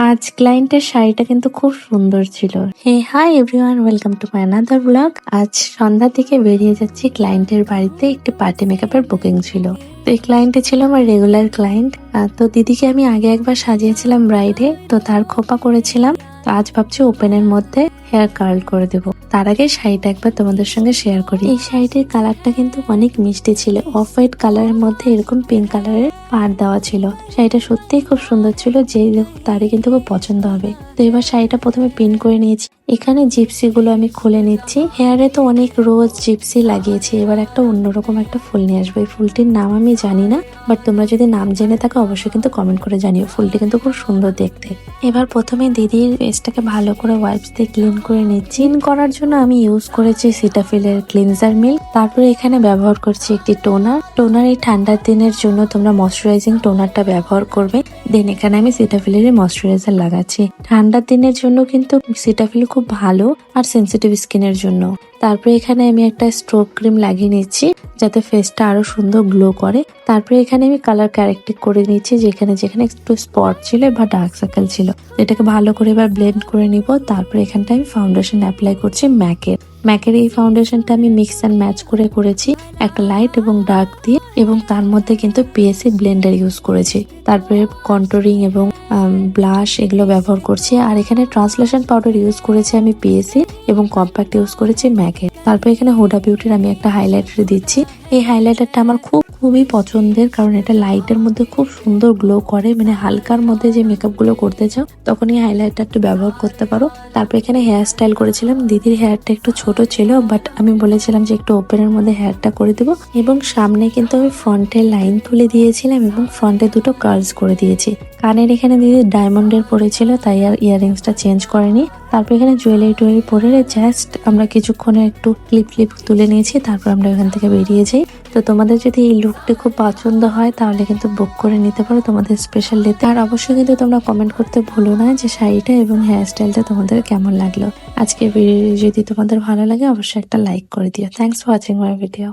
আজ ক্লায়েন্টের শাড়িটা কিন্তু খুব সুন্দর ছিল। Hey hi everyone, welcome to my another blog. আজ সন্ধ্যা থেকে বেরিয়ে যাচ্ছি ক্লায়েন্টের বাড়িতে, একটি পার্টি মেকআপের বুকিং ছিল। তো এই ক্লায়েন্টে ছিল আমার রেগুলার ক্লায়েন্ট। তো দিদিকে আমি আগে একবার সাজিয়েছিলাম ব্রাইডে, তো তার খোপা করেছিলাম। তো আজ ভাবছি ওপেনের মধ্যে হেয়ার কার্ল করে দেবো। তার আগে শাড়িটা একবার তোমাদের সঙ্গে শেয়ার করি। এই শাড়িটির কালারটা কিন্তু অনেক মিষ্টি ছিল, অফ হোয়াইট কালারের মধ্যে এরকম পিঙ্ক কালারের পাড় দেওয়া ছিল। শাড়িটা সত্যিই খুব সুন্দর ছিল, যেই দেখো তারই কিন্তু খুব পছন্দ হবে। তো এবার শাড়িটা প্রথমে পিন করে নিয়েছি। এখানে জিপসি গুলো আমি খুলে নিচ্ছি। হেয়ারে তো অনেক রোজ জিপসি লাগিয়েছি, এবার একটা অন্যরকম একটা ফুল নিয়ে আসবো। এই ফুলটির নাম আমি জানি না, বাট তোমরা যদি নাম জেনে থাকো অবশ্যই কিন্তু কমেন্ট করে জানিও। ফুলটি কিন্তু খুব সুন্দর দেখতে। এবার প্রথমে দিদির ফেসটাকে ভালো করে ওয়াইপস দিয়ে ক্লিন করে নিচ্ছি। ক্লিন করার জন্য আমি ইউজ করেছি সিটাফিলের ক্লিনজার মিল্ক। তারপরে এখানে ব্যবহার করছি একটি টোনার এই ঠান্ডার দিনের জন্য তোমরা ময়শ্চারাইজিং টোনারটা ব্যবহার করবে। দেন এখানে আমি সিটাফিলের ময়শ্চারাইজার লাগাচ্ছি। ঠান্ডার দিনের জন্য কিন্তু সিটাফিল খুব ভালো, আর সেন্সিটিভ স্কিনের জন্য। তারপরে এখানে আমি একটা স্ট্রোক ক্রিম লাগিয়ে নিচ্ছি, যাতে ফেসটা আরো সুন্দর গ্লো করে। তারপরে এখানে আমি কালার কারেক্টিভ করে নিচ্ছি, যেখানে যেখানে একটু স্পট ছিল বা ডার্ক সার্কেল ছিল। এটাকে ভালো করে এবার ব্লেন্ড করে নিব। তারপরে এখানটা আমি ফাউন্ডেশন অ্যাপ্লাই করছি ম্যাকের এই ফাউন্ডেশনটা আমি মিক্স অ্যান্ড ম্যাচ করেছি একটা লাইট এবং ডার্ক দিয়ে, এবং তার মধ্যে কিন্তু পিএসসি ব্লেন্ডার ইউজ করেছি। তারপরে কন্ট্রোলিং এবং ব্লাশ এগুলো ব্যবহার করছি। আর এখানে ট্রান্সলেশন পাউডার ইউজ করেছি আমি পিএসসি, এবং কম্প্যাক্ট ইউজ করেছি ম্যাকের। তারপর এখানে হুডা বিউটির আমি একটা হাইলাইটার দিচ্ছি। এই হাইলাইটারটা আমার খুবই পছন্দের, কারণ এটা লাইটের মধ্যে খুব সুন্দর গ্লো করে। মানে হালকার মধ্যে যে মেকআপ গুলো করতে চাও তখন এই হাইলাইটারটা ব্যবহার করতে পারো। তারপর এখানে হেয়ার স্টাইল করেছিলাম। দিদির হেয়ারটা একটু ছোট ছিল, বাট আমি বলেছিলাম যে একটু ওপেনের মধ্যে হেয়ারটা করে দেবো। এবং সামনে কিন্তু আমি ফ্রন্টের লাইন তুলে দিয়েছিলাম, এবং ফ্রন্টে দুটো কার্লস করে দিয়েছি। কানের এখানে দিদি ডায়মন্ডের পরেছিল, তাই আর ইয়াররিংসটা চেঞ্জ করেনি। তারপর এখানে জুয়েলারি পরে জাস্ট আমরা কিছুক্ষণে একটু ক্লিপ তুলে নিয়েছি। তারপর আমরা এখান থেকে বেরিয়ে যাই। তো তোমাদের যদি এই লুকটি খুব পছন্দ হয় তাহলে কিন্তু বুক করে নিতে পারো তোমাদের স্পেশাল ডেতে। আর অবশ্যই কিন্তু তোমরা কমেন্ট করতে ভুলো না যে শাড়িটা এবং হেয়ার স্টাইলটা তোমাদের কেমন লাগলো। আজকে ভিডিও যদি তোমাদের ভালো লাগে অবশ্যই একটা লাইক করে দিও। Thanks for watching my video.